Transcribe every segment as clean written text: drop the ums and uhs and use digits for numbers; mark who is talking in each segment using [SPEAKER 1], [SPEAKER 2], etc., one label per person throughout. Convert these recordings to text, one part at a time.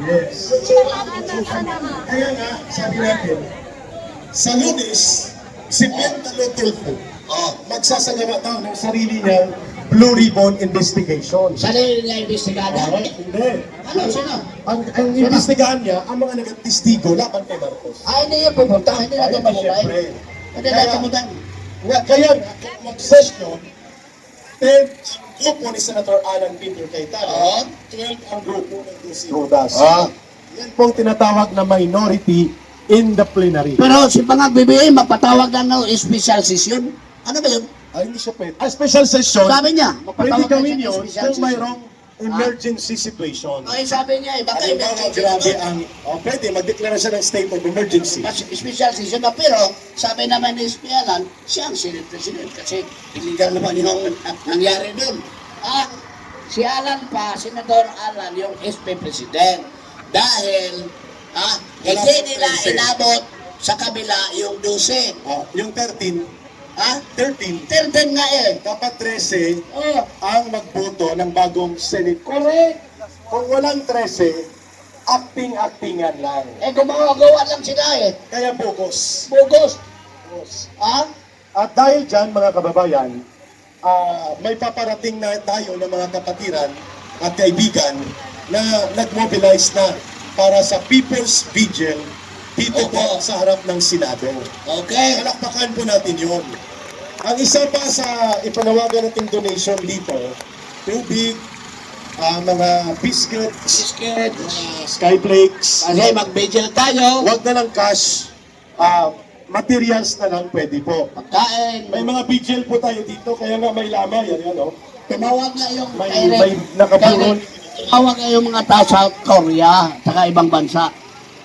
[SPEAKER 1] Yes. Kaya nga, sabi natin, sa Lunes, si Pentalo Tulfo, magsasagawa daw ng sarili niyang Blue Ribbon Investigation.
[SPEAKER 2] Sarili niya investigada?
[SPEAKER 1] Hindi.
[SPEAKER 2] Ano, sino?
[SPEAKER 1] Ang investigahan niya, ang mga nagtistigo laban kay Marcos.
[SPEAKER 2] Hindi niya pupunta, hindi natin pupunta.
[SPEAKER 1] Siyempre.
[SPEAKER 2] Hindi natin pupunta.
[SPEAKER 1] Kaya nga, mag-session, 10 ang grupo ni Senator Alan Peter Cayetano, 12 ang grupo ng DC Rodas. Yan pong tinatawag na minority in the plenary.
[SPEAKER 2] Pero si Pangag BBM, mapatawag na ng special session. Ano ba yun?
[SPEAKER 1] Ay, hindi siya pwede. Special session,
[SPEAKER 2] Sabi niya,
[SPEAKER 1] pwede
[SPEAKER 2] mapatawag
[SPEAKER 1] gawin
[SPEAKER 2] na siya ng
[SPEAKER 1] yun
[SPEAKER 2] special
[SPEAKER 1] kung
[SPEAKER 2] session.
[SPEAKER 1] mayroong emergency situation.
[SPEAKER 2] Ay, sabi niya, baka
[SPEAKER 1] Halimbawa, grabe ang, pwede, magdeklara siya ng state of emergency.
[SPEAKER 2] special session na, pero sabi naman ni Espialan, siya ang Senate President kasi illegal naman yung nangyari doon. Si Alan pa, Senador Alan, yung SP President. Dahil, hindi nila inabot sa kabila yung 12.
[SPEAKER 1] Yung 13, 13,
[SPEAKER 2] 13 nga eh.
[SPEAKER 1] dapat 13
[SPEAKER 2] Oh,
[SPEAKER 1] ang magboto ng bagong Senate.
[SPEAKER 2] correct.
[SPEAKER 1] Kung walang 13, acting-actingan lang.
[SPEAKER 2] Gumagawa lang sila eh.
[SPEAKER 1] Kaya bukos.
[SPEAKER 2] Bugos.
[SPEAKER 1] At dahil dyan, mga kababayan, may paparating na tayo ng mga kapatiran at kaibigan na nag-mobilize na para sa People's Vigil dito po sa harap ng Senado.
[SPEAKER 2] Okay.
[SPEAKER 1] Palakpakan po natin yun. Ang isa pa sa ipanawagan nating donation dito, tubig, mga biscuits,
[SPEAKER 2] Biscuit.
[SPEAKER 1] skyflakes,
[SPEAKER 2] Kasi mag-vigil tayo.
[SPEAKER 1] wag na lang cash, materials na lang pwede po.
[SPEAKER 2] Pagkain.
[SPEAKER 1] May mga vigil po tayo dito, kaya nga may lamay, yan o.
[SPEAKER 2] Tumawag nga yung
[SPEAKER 1] May nakapuron.
[SPEAKER 2] tumawag nga yung mga tao sa Korea, saka ibang bansa.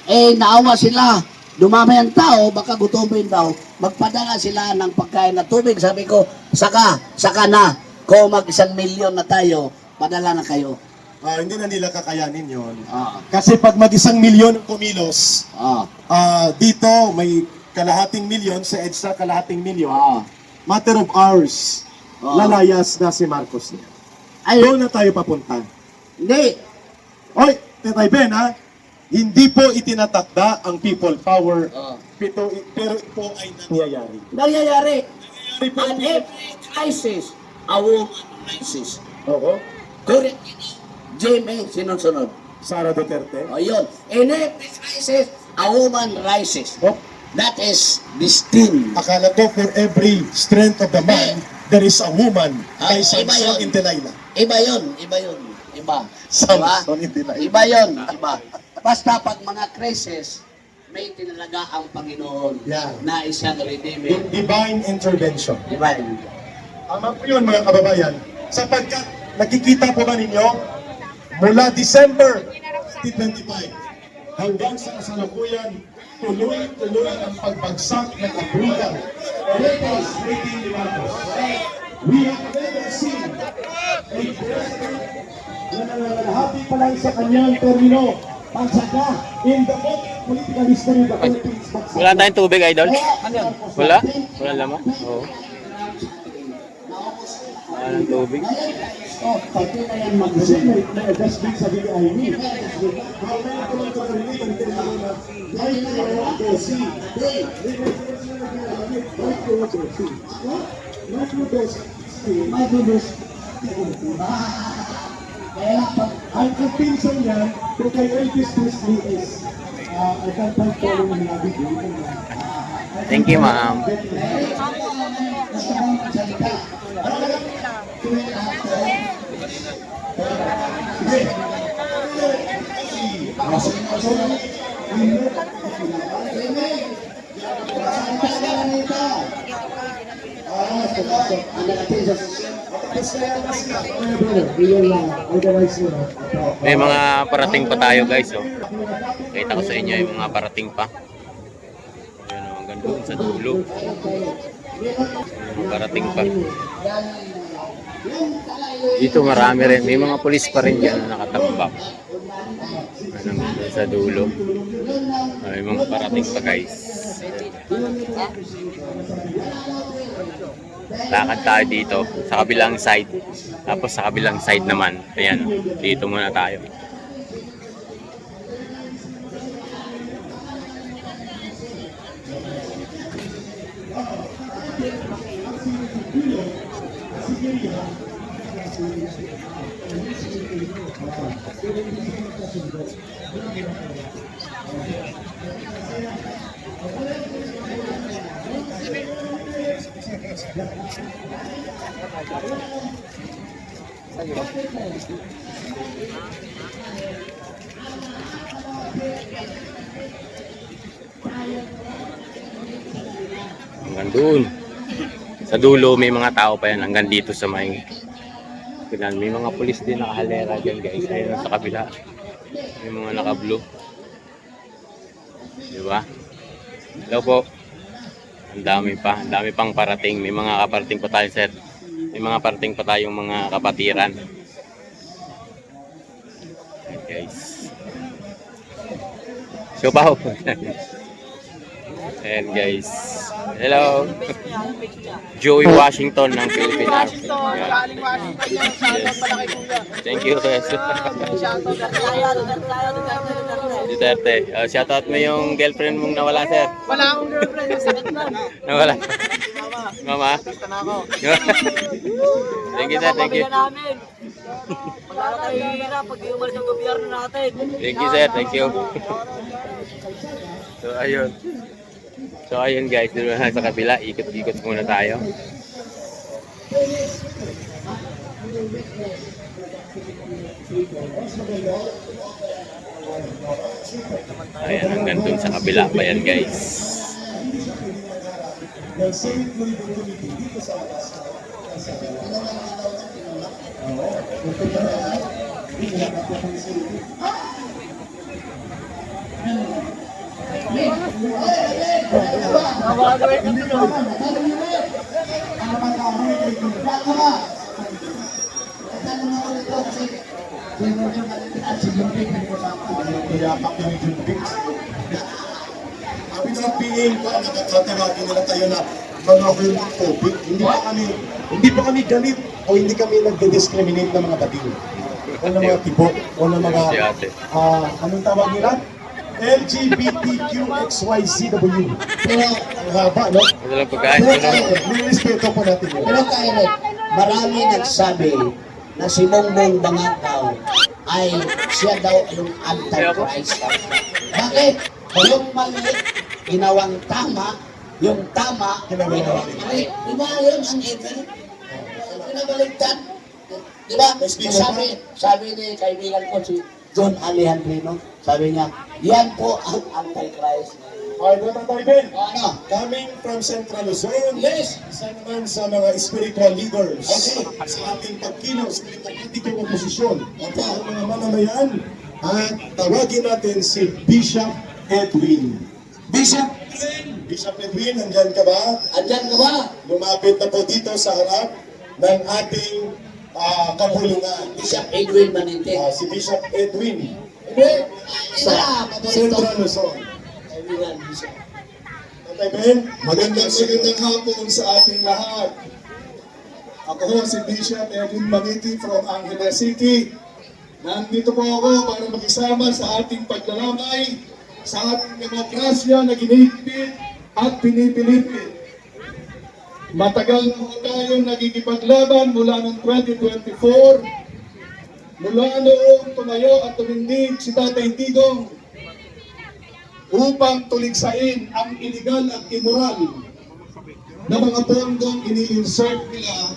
[SPEAKER 2] Naawa sila. Dumami ang tao, baka gutumin daw. Magpadala sila ng pagkain na tubig. Sabi ko, saka na. Kung mag 1 milyon na tayo, padala na kayo.
[SPEAKER 1] Hindi na nila kakayanin yon.
[SPEAKER 2] Ah,
[SPEAKER 1] Kasi pag mag 1 milyon ang kumilos,
[SPEAKER 2] ah,
[SPEAKER 1] dito may kalahating milyon, sa EDSA kalahating milyon.
[SPEAKER 2] ah.
[SPEAKER 1] Matter of hours, lalayas na si Marcos niya.
[SPEAKER 2] Ay,
[SPEAKER 1] Doon na tayo papunta.
[SPEAKER 2] hindi.
[SPEAKER 1] Oy, Tetay Ben ha, hindi po itinatakda ang people power, pero ito ay nangyayari.
[SPEAKER 2] Nangyayari.
[SPEAKER 1] Nangyayari po.
[SPEAKER 2] And every crisis, a woman rises.
[SPEAKER 1] Oo.
[SPEAKER 2] Correct. Jimmy, sinunod-sunod.
[SPEAKER 1] Sara Duterte.
[SPEAKER 2] O yun. In every crisis, a woman rises.
[SPEAKER 1] Oh,
[SPEAKER 2] That is destined.
[SPEAKER 1] akala ko for every strength of the man, there is a woman. Kay
[SPEAKER 2] Iba
[SPEAKER 1] Samson
[SPEAKER 2] yun.
[SPEAKER 1] in Delilah.
[SPEAKER 2] Iba yun. Iba yun. Iba.
[SPEAKER 1] Samson in Delilah.
[SPEAKER 2] Iba yun. Iba. Basta pag mga crisis, may tinalaga ang Panginoon
[SPEAKER 1] Yeah.
[SPEAKER 2] na isang redeemer.
[SPEAKER 1] Divine intervention.
[SPEAKER 2] Diba?
[SPEAKER 1] Tama po yun mga kababayan. Sapagkat nakikita po ba ninyo, mula December 2025 hanggang sa kasalukuyan, tuloy-tuloy ang pagbagsak ng approval. Latest rating ni Marcos. We have never seen a president na nanlalahati pa lang sa kanyang termino. Pagsaka in the most political history of the Philippines.
[SPEAKER 3] Wala tayong tubig, idol? Wala? Wala lamang? Oo. Wala ng tubig.
[SPEAKER 1] Pati na yan mag-simulate na just big sa BIV. Mamaya ko lang ito narinig ang termino na right to the sea. Right to the sea. Right to the sea. My goodness. Ang kapinsan niya, kung kay Elvis Presley is I can't find following na video.
[SPEAKER 3] Thank you, ma'am. May mga parating pa tayo, guys. Oh. Kita ko sa inyo yung mga parating pa. Ayan, oh, hanggang doon sa dulo. May mga parating pa. Dito marami rin. May mga pulis pa rin dyan na nakatambak. Hanggang doon sa dulo. May mga parating pa, guys. lakad tayo dito sa kabilang side. Tapos sa kabilang side naman, ayan, dito muna tayo. Hanggang doon. Sa dulo may mga tao pa yan hanggang dito sa may may mga pulis din nakahalera dyan guys. Ayun sa kabila. May mga naka-blue. Diba? Hello po. Ang dami pa. Ang dami pang parating. May mga kaparating pa tayo sir. May mga parating pa tayong mga kapatiran. Ayan guys. Siopaw. Ayan guys. Hello. Joey Washington ng Philippine Army.
[SPEAKER 4] Galing Washington yan. Shoutout pala kay Kuya.
[SPEAKER 3] Thank you.
[SPEAKER 4] Shoutout
[SPEAKER 3] Duterte. Shoutout mo yung girlfriend mong nawala, sir.
[SPEAKER 4] Wala akong girlfriend. Sakit na.
[SPEAKER 3] Nawala.
[SPEAKER 4] Mama.
[SPEAKER 3] Mama.
[SPEAKER 4] Basta na ako.
[SPEAKER 3] Thank you, sir. Thank you.
[SPEAKER 4] namin. Magkala tayo hirap pag umalis ang gobyerno natin.
[SPEAKER 3] Thank you, sir. Thank you. So, ayun. So, ayun guys. Doon na sa kabila. Ikot-ikot muna tayo. Ayan, hanggang dun sa kabila pa yan guys.
[SPEAKER 1] Kami ng PA ko, nagtatawagin nila tayo na mga human phobic. Hindi pa kami galit o hindi kami nagde-discriminate ng mga bading. O ng mga tipo, o ng mga,
[SPEAKER 3] Si ate.
[SPEAKER 1] anong tawag nila? LGBTQXYZW. Pero, ang haba, no?
[SPEAKER 3] Ito lang pagkain.
[SPEAKER 1] May respeto po natin yun.
[SPEAKER 2] Pero kaya marami nagsabi na si Bongbong Bangataw ay siya daw yung anti-Christ. Bakit? Yung mali, ginawang tama, yung tama, ginawang mali. Di ba yun ang evil? Pinabaligtad. Di ba? Sabi ni kaibigan ko si John Alejandrino, sabi niya, yan po ang anti-Christ.
[SPEAKER 1] Okay, Brother Tayben,
[SPEAKER 2] Ano?
[SPEAKER 1] coming from Central Luzon,
[SPEAKER 2] Yes.
[SPEAKER 1] isa naman sa mga spiritual leaders
[SPEAKER 2] Okay.
[SPEAKER 1] sa ating pagkilaw sa politikong oposisyon at ang mga mamamayan, at tawagin natin si Bishop Edwin.
[SPEAKER 2] Bishop,
[SPEAKER 1] Bishop Edwin, nandyan ka ba?
[SPEAKER 2] andyan ka ba?
[SPEAKER 1] Lumapit na po dito sa harap ng ating kapulungan.
[SPEAKER 2] Bishop Edwin Maninte.
[SPEAKER 1] Si Bishop Edwin
[SPEAKER 2] Sa
[SPEAKER 1] Central Luzon.
[SPEAKER 2] kaibigan, Bishop.
[SPEAKER 1] Tatay Ben, magandang hapon sa ating lahat. Ako ho si Bishop Edwin Maniti from Angeles City. Nandito po ako para makisama sa ating paglalamay sa ating demokrasya na ginigpit at pinipilipit. Matagal na po tayong nagkikipaglaban mula noong 2024. Mula noong tumayo at tumindig si Tatay Digong upang tuligsain ang illegal at immoral na mga pondong ini-insert nila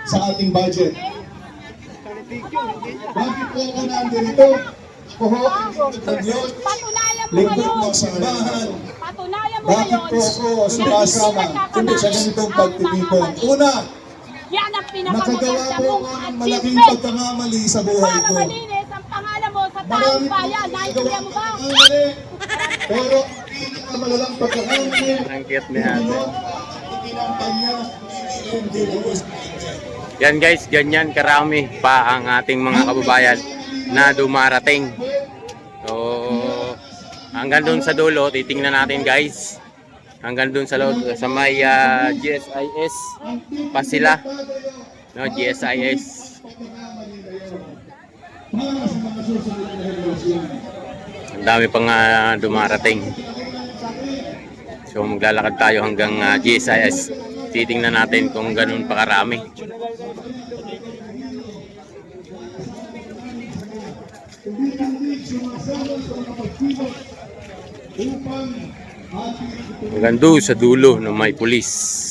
[SPEAKER 1] sa ating budget. Bakit po ako nandito? Ako ho ang lingkod ng Diyos,
[SPEAKER 5] Patunayan mo
[SPEAKER 1] lingkod
[SPEAKER 5] ngayon.
[SPEAKER 1] ng simbahan.
[SPEAKER 5] Patunayan mo
[SPEAKER 1] Bakit
[SPEAKER 5] ngayon.
[SPEAKER 1] po ako sumasama sa ganitong pagtitipon? Una,
[SPEAKER 5] Yan ang
[SPEAKER 1] nakagawa
[SPEAKER 5] pinakamaganda
[SPEAKER 1] po
[SPEAKER 5] mong
[SPEAKER 1] ako ng malaking
[SPEAKER 5] achievement
[SPEAKER 1] pagkakamali sa buhay
[SPEAKER 5] para
[SPEAKER 1] ko.
[SPEAKER 5] malinis ang pangalan mo sa
[SPEAKER 1] Marami
[SPEAKER 5] taong
[SPEAKER 1] po
[SPEAKER 5] bayan.
[SPEAKER 1] akong
[SPEAKER 5] Naintindihan mo ba?
[SPEAKER 1] pagkakamali, pero ang pinakamalalang pagkakamali,
[SPEAKER 3] Ang cute ni ate.
[SPEAKER 1] itinampal niya, hindi lubos.
[SPEAKER 3] Yan guys, ganyan karami pa ang ating mga kababayan na dumarating. So, hanggang doon sa dulo, titingnan natin guys hanggang dun sa loob, sa may GSIS pa sila. No, GSIS. Ang dami pang dumarating. So maglalakad tayo hanggang GSIS. Titingnan natin kung ganun pa karami. Hanggang doon sa dulo na may pulis.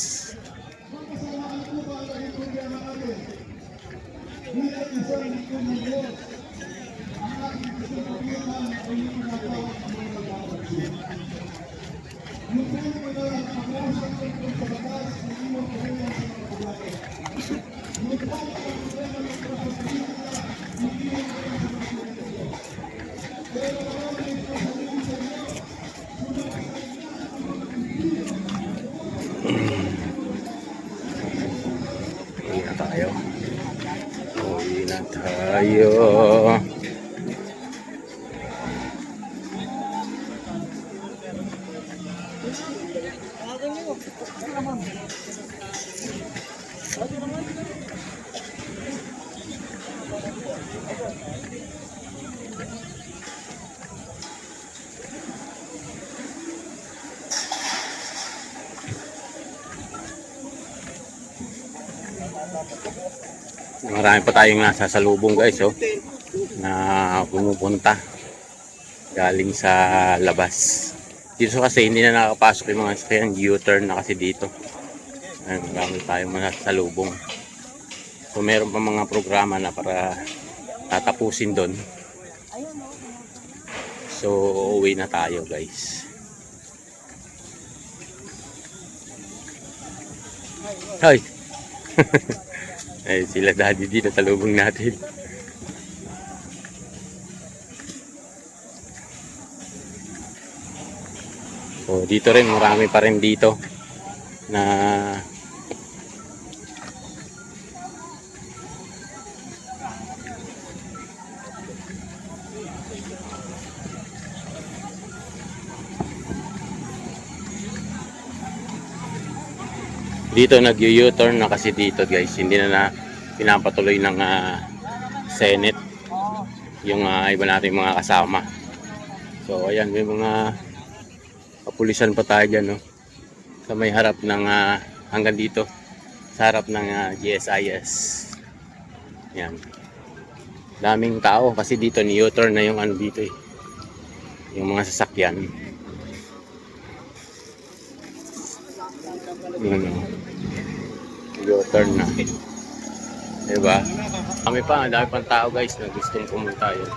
[SPEAKER 3] Uwi na tayo. Uwi na tayo. Marami pa tayong nasa salubong guys, oh, na pumupunta galing sa labas. Dito kasi hindi na nakapasok yung mga sasakyan, U-turn na kasi dito. Ay, marami tayong mga salubong. So meron pa mga programa na para tatapusin doon. So uwi na tayo guys. Hi. Ay, sila daddy dito sa lubong natin. So dito rin marami pa rin dito na dito nag-U-turn na kasi dito guys, hindi na pinapatuloy ng Senate yung iba nating mga kasama. So ayan, may mga kapulisan pa tayo dyan, no? Sa may harap ng hanggang dito sa harap ng GSIS. Yan, daming tao kasi dito ni U-turn na yung ano dito, yung mga sasakyan. U-turn na, diba? Dami pang tao guys na gustong pumunta yun.